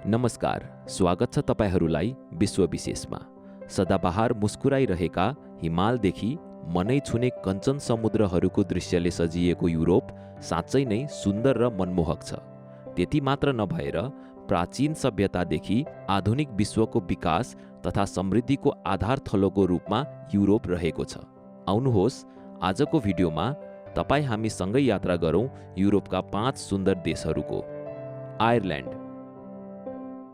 नमस्कार, स्वागत छ तपाईहरूलाई विश्व विशेषमा। सदाबहार मुस्कुराइरहेका हिमालदेखि मनै छुने कञ्चन समुद्रहरूको दृश्यले सजिएको युरोप साँच्चै नै सुन्दर र मनमोहक छ। त्यति मात्र नभएर प्राचीन सभ्यतादेखि आधुनिक विश्वको विकास तथा समृद्धिको आधार थलोको रूपमा युरोप रहेको छ। आउनुहोस् आजको भिडियोमा तपाईँ हामी सँगै यात्रा गरौँ युरोपका 5 सुन्दर देशहरूको। आयरल्यान्ड।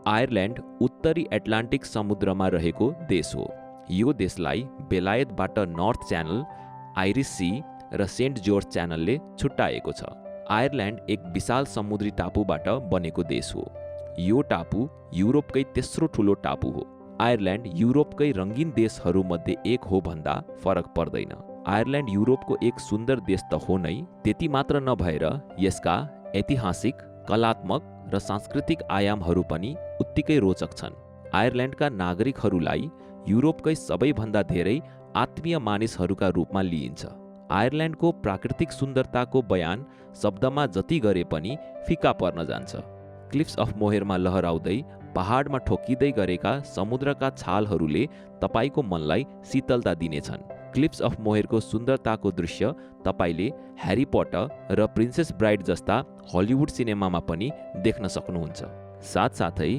आयरल्यान्ड उत्तरी एटलान्टिक समुद्रमा रहेको देश हो। यो देशलाई बेलायतबाट नर्थ च्यानल, आइरिस सी र सेन्ट जोर्ज च्यानलले छुट्टाएको छ। आयरल्यान्ड एक विशाल समुद्री टापुबाट बनेको देश हो। यो टापु युरोपकै तेस्रो ठुलो टापु हो। आयरल्यान्ड युरोपकै रङ्गीन देशहरूमध्ये एक हो भन्दा फरक पर्दैन। आयरल्यान्ड युरोपको एक सुन्दर देश त हो नै, त्यति मात्र नभएर यसका ऐतिहासिक, कलात्मक र सांस्कृतिक आयामहरू पनि उत्तिकै रोचक छन्। आयरल्यान्डका नागरिकहरूलाई युरोपकै सबैभन्दा धेरै आत्मीय मानिसहरूका रूपमा लिइन्छ। आयरल्यान्डको प्राकृतिक सुन्दरताको बयान शब्दमा जति गरे पनि फिका पर्न जान्छ। क्लिफ्स अफ मोहेरमा लहराउँदै पहाडमा ठोक्किँदै गरेका समुद्रका छालहरूले तपाईँको मनलाई शीतलता दिनेछन्। क्लिफ्स अफ मोहेरको सुन्दरताको दृश्य तपाईँले ह्यारी पटर र प्रिन्सेस ब्राइड जस्ता हलिउड सिनेमामा पनि देख्न सक्नुहुन्छ। साथसाथै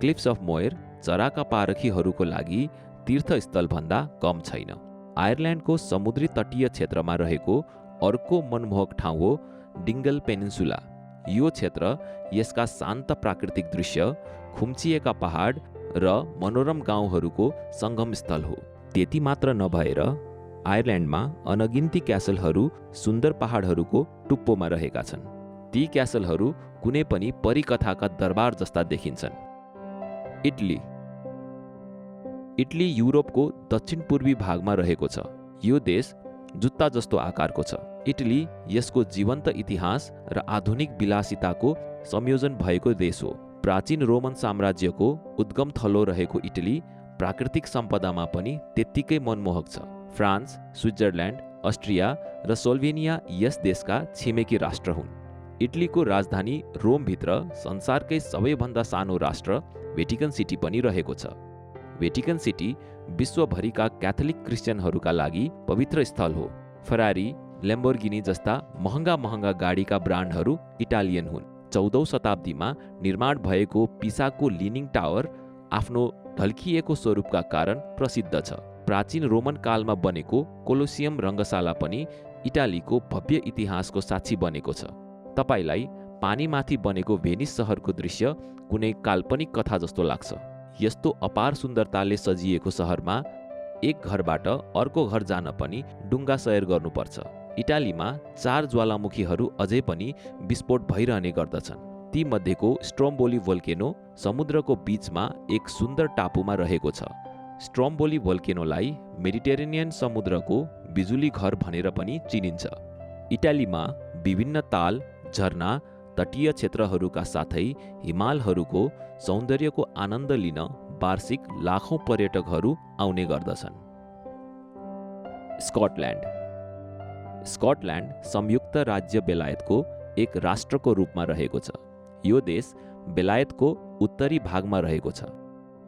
क्लिफ्स अफ मोहेर चराका पारखीहरूको लागि तीर्थस्थलभन्दा कम छैन। आयरल्यान्डको समुद्री तटीय क्षेत्रमा रहेको अर्को मनमोहक ठाउँ हो डिङ्गल पेनिन्सुला। यो क्षेत्र यसका शान्त प्राकृतिक दृश्य, खुम्चिएका पहाड र मनोरम गाउँहरूको सङ्गमस्थल हो। त्यति मात्र नभएर आयरल्यान्डमा अनगिन्ती क्यासलहरू सुन्दर पहाडहरूको टुप्पोमा रहेका छन्। ती क्यासलहरू कुनै पनि परिकथाका दरबार जस्ता देखिन्छन्। इटली। इटली युरोपको दक्षिण पूर्वी भागमा रहेको छ। यो देश जुत्ता जस्तो आकारको छ। इटली यसको जीवन्त इतिहास र आधुनिक विलासिताको संयोजन भएको देश हो। प्राचीन रोमन साम्राज्यको उद्गम थलो रहेको इटली प्राकृतिक सम्पदामा पनि त्यत्तिकै मनमोहक छ। फ्रान्स, स्विट्जरल्यान्ड, अस्ट्रिया र स्लोभेनिया यस देशका छिमेकी राष्ट्र हुन्। इटलीको राजधानी रोमभित्र संसारकै सबैभन्दा सानो राष्ट्र भेटिकन सिटी पनि रहेको छ। भेटिकन सिटी विश्वभरिका क्याथोलिक क्रिस्चियनहरूका लागि पवित्र स्थल हो। फरारी, ल्याम्बोर्गिनी जस्ता महँगा गाडीका ब्रान्डहरू इटालियन हुन्। 14औं शताब्दीमा निर्माण भएको पिसाको लिनिङ टावर आफ्नो ढल्किएको स्वरूपका कारण प्रसिद्ध छ। प्राचीन रोमन कालमा बनेको कोलोसियम रङ्गशाला पनि इटालीको भव्य इतिहासको साक्षी बनेको छ। तपाईलाई पानीमाथि बनेको भेनिस सहरको दृश्य कुनै काल्पनिक कथा जस्तो लाग्छ। यस्तो अपार सुन्दरताले सजिएको सहरमा एक घरबाट अर्को घर जान पनि डुङ्गा सयर गर्नुपर्छ। इटालीमा 4 ज्वालामुखीहरू अझै पनि विस्फोट भइरहने गर्दछन्। ती मध्येको स्ट्रोम्बोली भोल्केनो समुद्रको बीचमा एक सुन्दर टापुमा रहेको छ। स्ट्रोम्बोली भोल्केनोलाई मेडिटेरेनियन समुद्रको बिजुली घर भनेर पनि चिनिन्छ। इटालीमा विभिन्न ताल, झरना, तटीय क्षेत्रहरूका साथै हिमालहरूको सौन्दर्यको आनन्द लिन वार्षिक लाखौं पर्यटकहरू आउने गर्दछन्। स्कटल्यान्ड। स्कटल्यान्ड संयुक्त राज्य बेलायतको एक राष्ट्रको रूपमा रहेको छ। यो देश बेलायतको उत्तरी भागमा रहेको छ।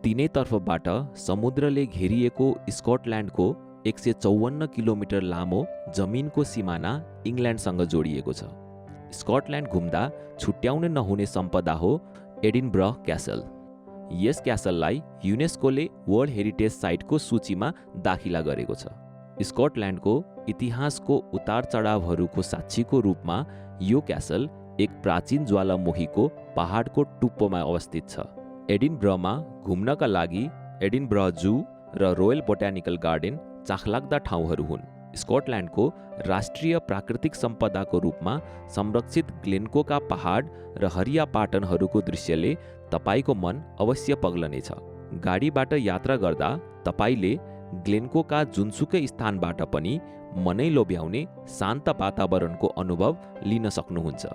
तीनै तर्फबाट समुद्रले घेरिएको स्कटल्यान्डको 154 किलोमिटर लामो जमिनको सिमाना इङ्ल्यान्डसँग जोडिएको छ। स्कटल्यान्ड घुम्दा छुट्याउन नहुने सम्पदा हो एडिनब्रग क्यासल। यस क्यासललाई युनेस्कोले वर्ल्ड हेरिटेज साइटको सूचीमा दाखिला गरेको छ। स्कटल्यान्डको इतिहासको उतार चढावहरूको साक्षीको रूपमा यो क्यासल एक प्राचीन ज्वालामुखीको पहाडको टुप्पोमा अवस्थित छ। एडिनब्रगमा घुम्नका लागि एडिनब्रग जू र रोयल बोटानिकल गार्डन चाखलाग्दा ठाउँहरू हुन्। स्कटल्यान्डको राष्ट्रिय प्राकृतिक सम्पदाको रूपमा संरक्षित ग्लेनकोका पहाड र हरिया पाटनहरूको दृश्यले तपाईँको मन अवश्य पग्लनेछ। गाडीबाट यात्रा गर्दा तपाईँले ग्लेनकोका जुनसुकै स्थानबाट पनि मनै लोभ्याउने शान्त वातावरणको अनुभव लिन सक्नुहुन्छ।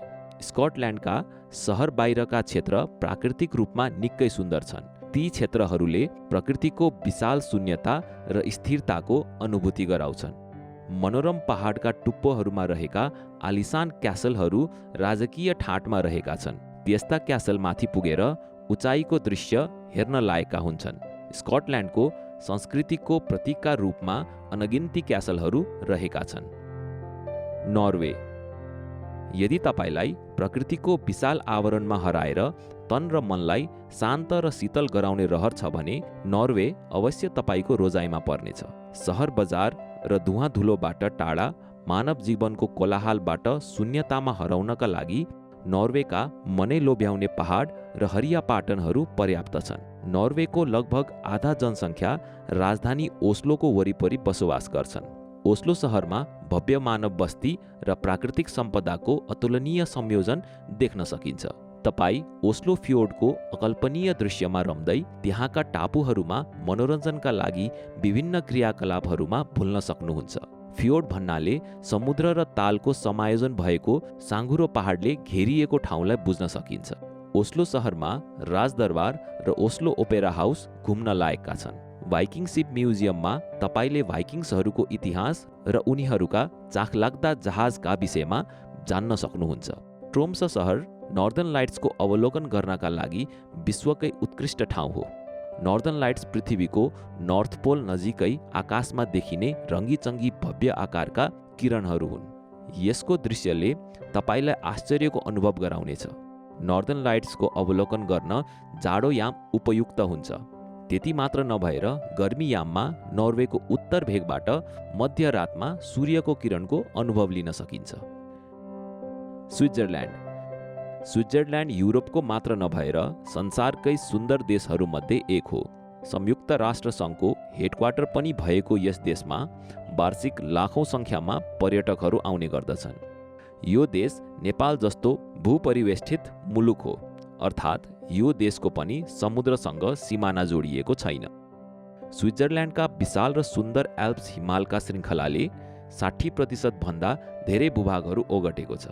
स्कटल्यान्डका सहर बाहिरका क्षेत्र प्राकृतिक रूपमा निकै सुन्दर छन्। ती क्षेत्रहरूले प्रकृतिको विशाल शून्यता र स्थिरताको अनुभूति गराउँछन्। मनोरम पहाडका टुप्पोहरूमा रहेका आलिशान क्यासलहरू राजकीय ठाँटमा रहेका छन्। त्यस्ता क्यासलमाथि पुगेर उचाइको दृश्य हेर्न लायकका हुन्छन्। स्कटल्यान्डको संस्कृतिको प्रतीकका रूपमा अनगिन्ती क्यासलहरू रहेका छन्। नर्वे। यदि तपाईलाई प्रकृतिको विशाल आवरणमा हराएर तन र मनलाई शान्त र शीतल गराउने रहर छ भने नर्वे अवश्य तपाईको रोजाइमा पर्नेछ। सहर बजार र धुवाँधुलोबाट टाढा मानव जीवनको कोलाहलबाट शून्यतामा हराउनका लागि नर्वेका मनै लोभ्याउने पहाड र हरिया पाटनहरू पर्याप्त छन्। नर्वेको लगभग आधा जनसङ्ख्या राजधानी ओस्लोको वरिपरि बसोबास गर्छन्। ओस्लो सहरमा भव्य मानव बस्ती र प्राकृतिक सम्पदाको अतुलनीय संयोजन देख्न सकिन्छ। तपाई ओस्लो फ्योर्डको अकल्पनीय दृश्यमा रम्दै त्यहाँका टापुहरूमा मनोरञ्जनका लागि विभिन्न क्रियाकलापहरूमा भुल्न सक्नुहुन्छ। फ्योर्ड भन्नाले समुद्र र तालको समायोजन भएको साँघुरो पहाडले घेरिएको ठाउँलाई बुझ्न सकिन्छ। ओस्लो सहरमा राजदरबार र ओस्लो ओपेरा हाउस घुम्न लायकका छन्। भाइकिङ सिप म्युजियममा तपाईले भाइकिङ्सहरूको इतिहास र उनीहरूका चाखलाग्दा जहाजका विषयमा जान्न सक्नुहुन्छ। ट्रोम्सो सहर नर्दर्न लाइट्सको अवलोकन गर्नका लागि विश्वकै उत्कृष्ट ठाउँ हो। नर्दर्न लाइट्स पृथ्वीको नर्थ पोल नजिकै आकाशमा देखिने रङ्गीचङ्गी भव्य आकारका किरणहरू हुन्। यसको दृश्यले तपाईलाई आश्चर्यको अनुभव गराउनेछ। नर्दर्न लाइट्सको अवलोकन गर्न जाडो याम उपयुक्त हुन्छ। त्यति मात्र नभएर गर्मी याममा नर्वेको उत्तर भेगबाट मध्यरातमा सूर्यको किरणको अनुभव लिन सकिन्छ। स्विट्जरल्यान्ड। स्विट्जरल्यान्ड युरोपको मात्र नभएर संसारकै सुन्दर देशहरूमध्ये एक हो। संयुक्त राष्ट्र सङ्घको हेडक्वार्टर पनि भएको यस देशमा वार्षिक लाखौँ सङ्ख्यामा पर्यटकहरू आउने गर्दछन्। यो देश नेपाल जस्तो भूपरिवेष्टित मुलुक हो, अर्थात् यो देशको पनि समुद्रसँग सिमाना जोडिएको छैन। स्विट्जरल्यान्डका विशाल र सुन्दर एल्प्स हिमालका श्रृङ्खलाले 60% भन्दा धेरै भूभागहरू ओगटेको छ।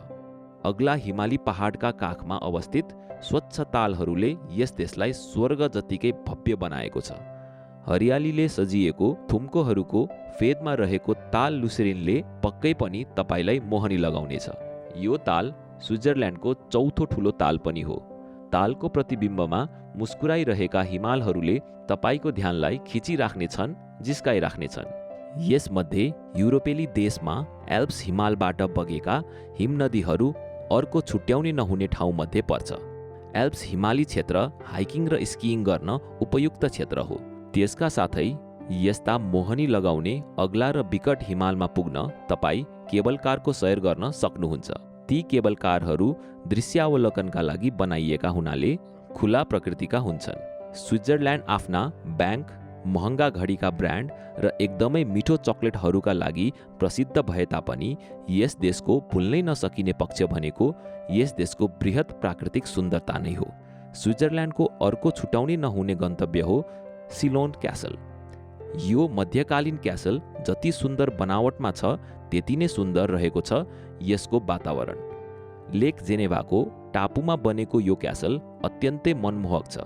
अग्ला हिमाली पहाडका काखमा अवस्थित स्वच्छ तालहरूले यस देशलाई स्वर्ग जतिकै भव्य बनाएको छ। हरियालीले सजिएको थुम्कोहरूको फेदमा रहेको ताल लुसेरिनले पक्कै पनि तपाईलाई मोहनी लगाउनेछ। यो ताल स्विट्जरल्यान्डको चौथो ठुलो ताल पनि हो। तालको प्रतिबिम्बमा मुस्कुराइरहेका हिमालहरूले तपाईको ध्यानलाई खिचिराख्नेछन्, जिस्काइराख्नेछन्। यसमध्ये युरोपेली देशमा एल्प्स हिमालबाट बगेका हिमनदीहरू अर्को छुट्याउनै नहुने ठाउँमध्ये पर्छ। एल्प्स हिमाली क्षेत्र हाइकिङ र स्किइङ गर्न उपयुक्त क्षेत्र हो। त्यसका साथै यस्ता मोहनी लगाउने अग्ला र विकट हिमालमा पुग्न तपाईँ केबल कारको सयर गर्न सक्नुहुन्छ। ती केबल कारहरू दृश्यावलोकनका लागि बनाइएका हुनाले खुला प्रकृतिका हुन्छन्। स्विट्जरल्यान्ड आफ्ना ब्याङ्क, महँगा घडीका ब्रान्ड र एकदमै मिठो चकलेटहरूका लागि प्रसिद्ध भए तापनि यस देशको भुल्नै नसकिने पक्ष भनेको यस देशको बृहत प्राकृतिक सुन्दरता नै हो। स्विट्जरल्यान्डको अर्को छुटाउनै नहुने गन्तव्य हो सिलोन क्यासल। यो मध्यकालीन क्यासल जति सुन्दर बनावटमा छ त्यति नै सुन्दर रहेको छ यसको वातावरण। लेक जेनेभाको टापुमा बनेको यो क्यासल अत्यन्तै मनमोहक छ।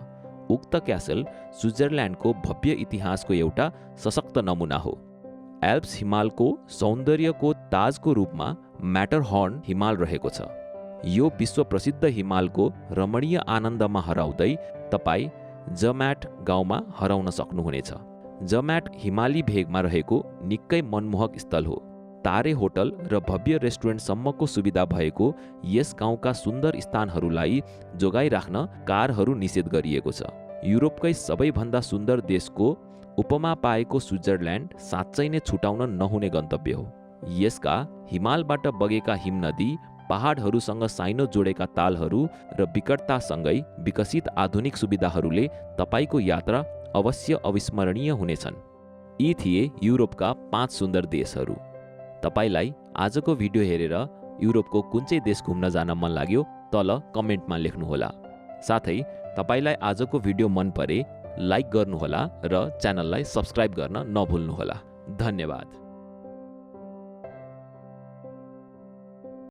उक्त क्यासल स्विट्जरल्यान्डको भव्य इतिहासको एउटा सशक्त नमुना हो। एल्प्स हिमालको सौन्दर्यको ताजको रूपमा म्याटरहर्न हिमाल रहेको छ। यो विश्व प्रसिद्ध हिमालको रमणीय आनन्दमा हराउँदै तपाईँ जम्याट गाउँमा हराउन सक्नुहुनेछ। जम्याट हिमाली भेगमा रहेको निकै मनमोहक स्थल हो। तारे होटल र भव्य रेस्टुरेन्टसम्मको सुविधा भएको यस गाउँका सुन्दर स्थानहरूलाई जोगाइराख्न कारहरू निषेध गरिएको छ। युरोपकै सबैभन्दा सुन्दर देशको उपमा पाएको स्विट्जरल्यान्ड साँच्चै नै छुटाउन नहुने गन्तव्य हो। यसका हिमालबाट बगेका हिमनदी, पहाडहरूसँग साइनो जोडेका तालहरू र विकटतासँगै विकसित आधुनिक सुविधाहरूले तपाईको यात्रा अवश्य अविस्मरणीय हुनेछन्। यी थिए युरोपका 5 सुन्दर देशहरू। तपाईलाई आजको भिडियो हेरेर युरोपको कुन चाहिँ देश घुम्न जान मन लाग्यो तल कमेन्टमा लेख्नुहोला। साथै तपाईलाई आजको भिडियो मन परे लाइक गर्नुहोला र च्यानललाई सब्स्क्राइब गर्न नभुल्नुहोला। धन्यवाद।